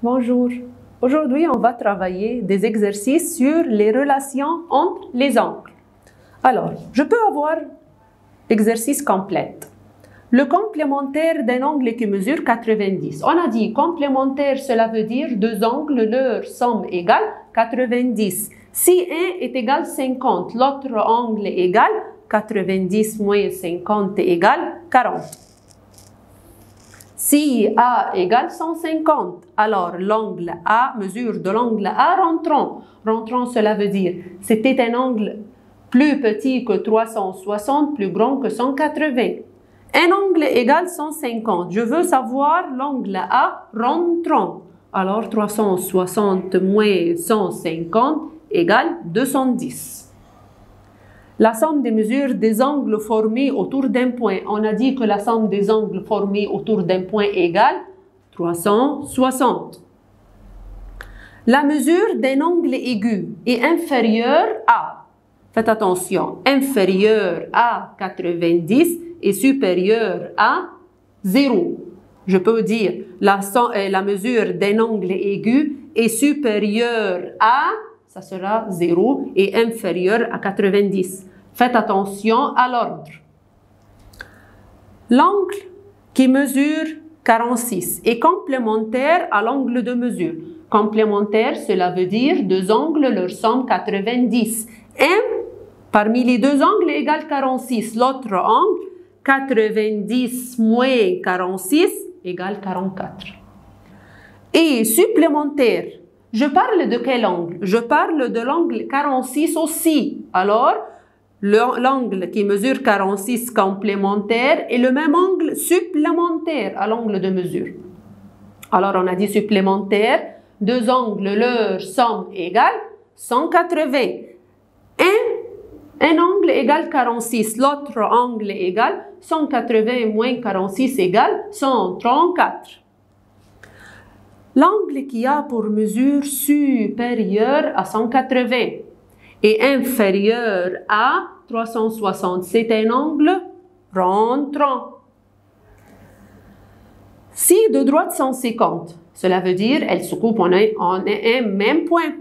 Bonjour. Aujourd'hui, on va travailler des exercices sur les relations entre les angles. Alors, je peux avoir l'exercice complet. Le complémentaire d'un angle qui mesure 90. On a dit complémentaire, cela veut dire deux angles, leur somme égale 90. Si un est égal 50, l'autre angle est égal 90 moins 50 égale 40. Si A égale 150, alors l'angle A, mesure de l'angle A rentrant. Rentrant, cela veut dire c'était un angle plus petit que 360, plus grand que 180. Un angle égale 150. Je veux savoir l'angle A rentrant. Alors 360 moins 150 égale 210. La somme des mesures des angles formés autour d'un point. On a dit que la somme des angles formés autour d'un point égale 360. La mesure d'un angle aigu est inférieure à, faites attention, inférieure à 90 et supérieure à 0. Je peux dire la mesure d'un angle aigu est supérieure à, ça sera 0 et inférieur à 90. Faites attention à l'ordre. L'angle qui mesure 46 est complémentaire à l'angle de mesure. Complémentaire, cela veut dire deux angles, leur somme 90. Un parmi les deux angles égale 46. L'autre angle, 90 moins 46 égale 44. Et supplémentaire, je parle de quel angle? Je parle de l'angle 46 aussi. Alors, l'angle qui mesure 46 complémentaire est le même angle supplémentaire à l'angle de mesure. Alors, on a dit supplémentaire, deux angles, leur somme égale 180. Un angle égale 46, l'autre angle égale 180 moins 46 égale 134. L'angle qui a pour mesure supérieure à 180 et inférieur à 360, c'est un angle rentrant. Si deux droites sont 50, cela veut dire elles se coupent en un même point.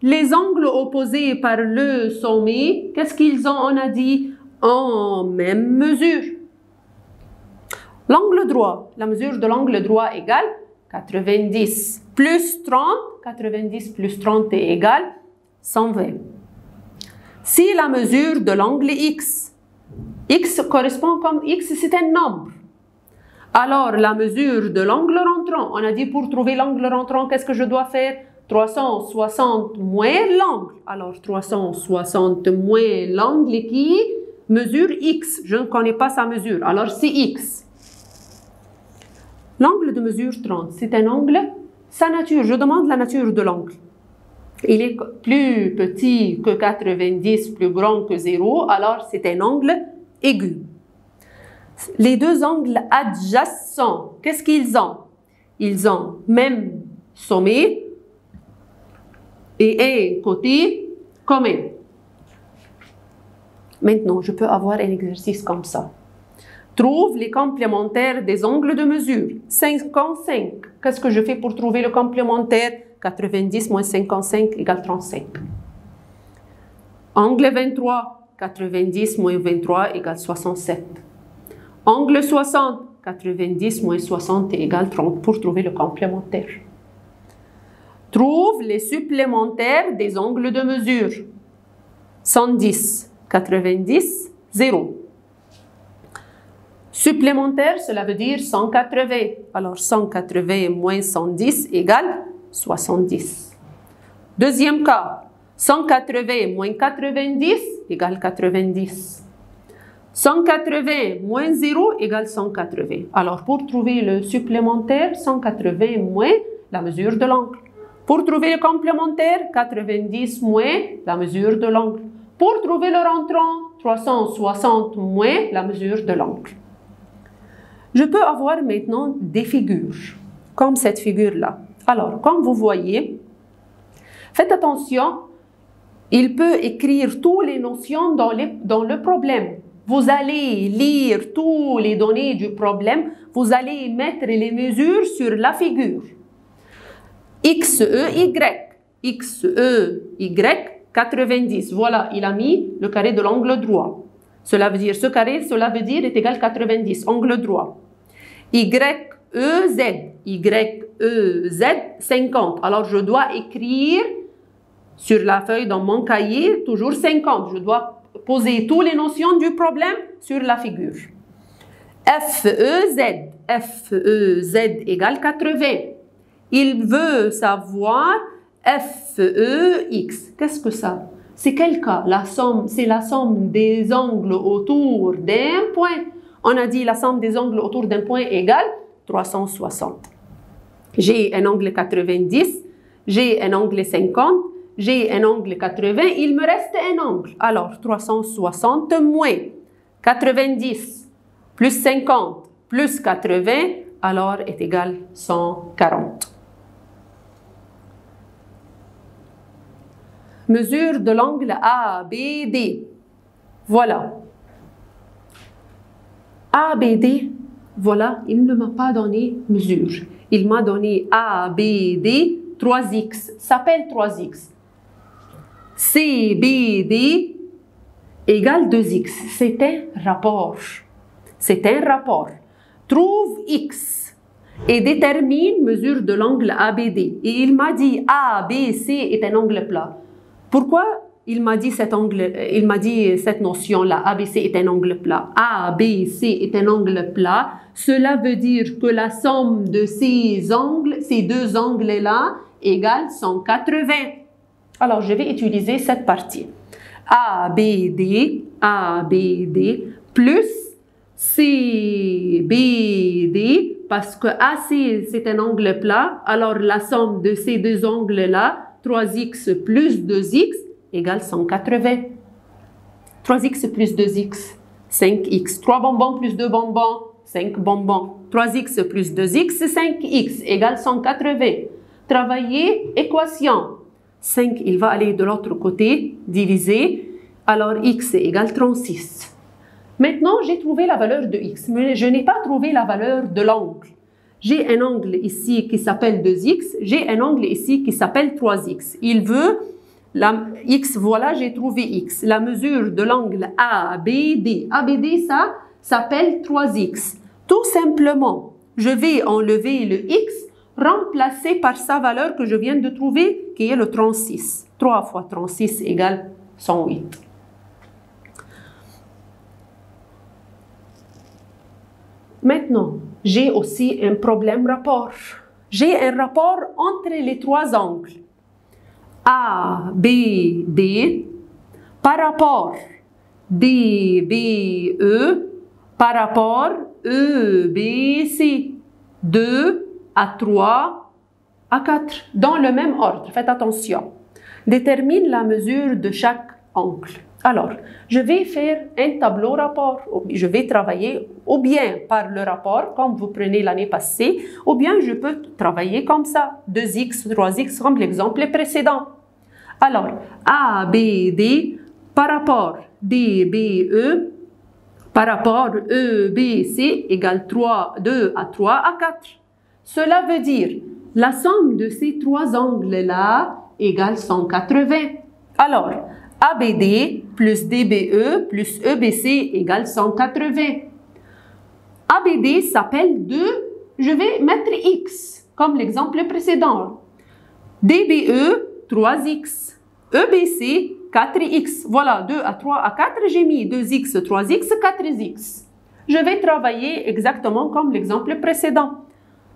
Les angles opposés par le sommet, qu'est-ce qu'ils ont? On a dit en même mesure. L'angle droit, la mesure de l'angle droit égale 90 plus 30, 90 plus 30 est égal 120. Si la mesure de l'angle x, x correspond comme x, c'est un nombre. Alors, la mesure de l'angle rentrant, on a dit pour trouver l'angle rentrant, qu'est-ce que je dois faire? 360 moins l'angle. Alors, 360 moins l'angle qui mesure x. Je ne connais pas sa mesure, alors c'est x. L'angle de mesure 30, c'est un angle, sa nature, je demande la nature de l'angle. Il est plus petit que 90, plus grand que 0, alors c'est un angle aigu. Les deux angles adjacents, qu'est-ce qu'ils ont? Ils ont même sommet et un côté commun. Maintenant, je peux avoir un exercice comme ça. Trouve les complémentaires des angles de mesure. 55. Qu'est-ce que je fais pour trouver le complémentaire? 90 moins 55 égale 35. Angle 23. 90 moins 23 égale 67. Angle 60. 90 moins 60 égale 30 pour trouver le complémentaire. Trouve les supplémentaires des angles de mesure. 110. 90. 0. Supplémentaire, cela veut dire 180. Alors, 180 moins 110 égale 70. Deuxième cas, 180 moins 90 égale 90. 180 moins 0 égale 180. Alors, pour trouver le supplémentaire, 180 moins la mesure de l'angle. Pour trouver le complémentaire, 90 moins la mesure de l'angle. Pour trouver le rentrant, 360 moins la mesure de l'angle. Je peux avoir maintenant des figures, comme cette figure-là. Alors, comme vous voyez, faites attention, il peut écrire toutes les notions dans le problème. Vous allez lire toutes les données du problème, vous allez mettre les mesures sur la figure. XEY, XEY, 90. Voilà, il a mis le carré de l'angle droit. Cela veut dire, ce carré, cela veut dire est égal à 90, angle droit. YEZ, YEZ, 50. Alors, je dois écrire sur la feuille dans mon cahier, toujours 50. Je dois poser toutes les notions du problème sur la figure. FEZ, FEZ égale 80. Il veut savoir FEX. Qu'est-ce que ça? C'est quel cas? La somme, c'est la somme des angles autour d'un point. On a dit la somme des angles autour d'un point égale 360. J'ai un angle 90, j'ai un angle 50, j'ai un angle 80, il me reste un angle. Alors, 360 moins 90 plus 50 plus 80, alors est égal 140. Mesure de l'angle ABD. Voilà. ABD, voilà, il ne m'a pas donné mesure. Il m'a donné ABD 3x, s'appelle 3x. CBD égale 2x. C'est un rapport. C'est un rapport. Trouve x et détermine mesure de l'angle ABD. Et il m'a dit ABC est un angle plat. Pourquoi il m'a dit cette notion-là, ABC est un angle plat. ABC est un angle plat. Cela veut dire que la somme de ces angles, ces deux angles-là, égale 180. Alors, je vais utiliser cette partie. ABD plus CBD, parce que AC, c'est un angle plat. Alors, la somme de ces deux angles-là, 3x plus 2x égale 180. 3x plus 2x, 5x. 3 bonbons plus 2 bonbons, 5 bonbons. 3x plus 2x, 5x égale 180. Travailler équation. 5, il va aller de l'autre côté, diviser. Alors, x égale 36. Maintenant, j'ai trouvé la valeur de x, mais je n'ai pas trouvé la valeur de l'angle. J'ai un angle ici qui s'appelle 2x, j'ai un angle ici qui s'appelle 3x. Il veut la x, voilà, j'ai trouvé x. La mesure de l'angle ABD. ABD, ça s'appelle 3x. Tout simplement, je vais enlever le x, remplacer par sa valeur que je viens de trouver, qui est le 36. 3 fois 36 égale 108. Maintenant, j'ai aussi un problème rapport. J'ai un rapport entre les trois angles. ABD par rapport DBE par rapport EBC. 2 à 3 à 4, dans le même ordre. Faites attention. Détermine la mesure de chaque angle. Alors, je vais faire un tableau rapport. Je vais travailler ou bien par le rapport, comme vous prenez l'année passée, ou bien je peux travailler comme ça, 2x, 3x, comme l'exemple précédent. Alors, ABD par rapport DBE par rapport EBC égale 2 à 3 à 4. Cela veut dire la somme de ces trois angles-là égale 180. Alors, ABD plus DBE plus EBC égale 180. ABD s'appelle 2, je vais mettre x, comme l'exemple précédent. DBE, 3x. EBC, 4x. Voilà, 2 à 3 à 4, j'ai mis 2x, 3x, 4x. Je vais travailler exactement comme l'exemple précédent.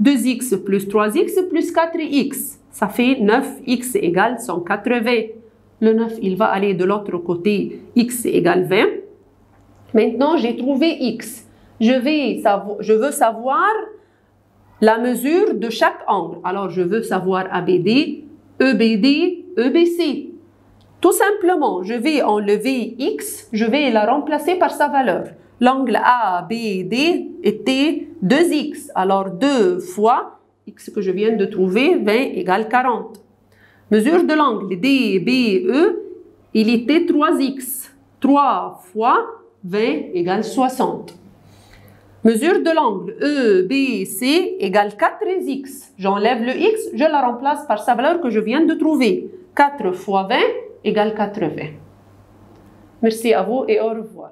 2x plus 3x plus 4x. Ça fait 9x égale 180. Le 9, il va aller de l'autre côté, x égale 20. Maintenant, j'ai trouvé x. Je veux savoir la mesure de chaque angle. Alors, je veux savoir ABD, EBD, EBC. Tout simplement, je vais enlever x, je vais la remplacer par sa valeur. L'angle ABD était 2x. Alors, 2 fois x que je viens de trouver, 20 égale 40. Mesure de l'angle DBE, il était 3x. 3 fois 20 égale 60. Mesure de l'angle EBC égale 4x. J'enlève le x, je la remplace par sa valeur que je viens de trouver. 4 fois 20 égale 80. Merci à vous et au revoir.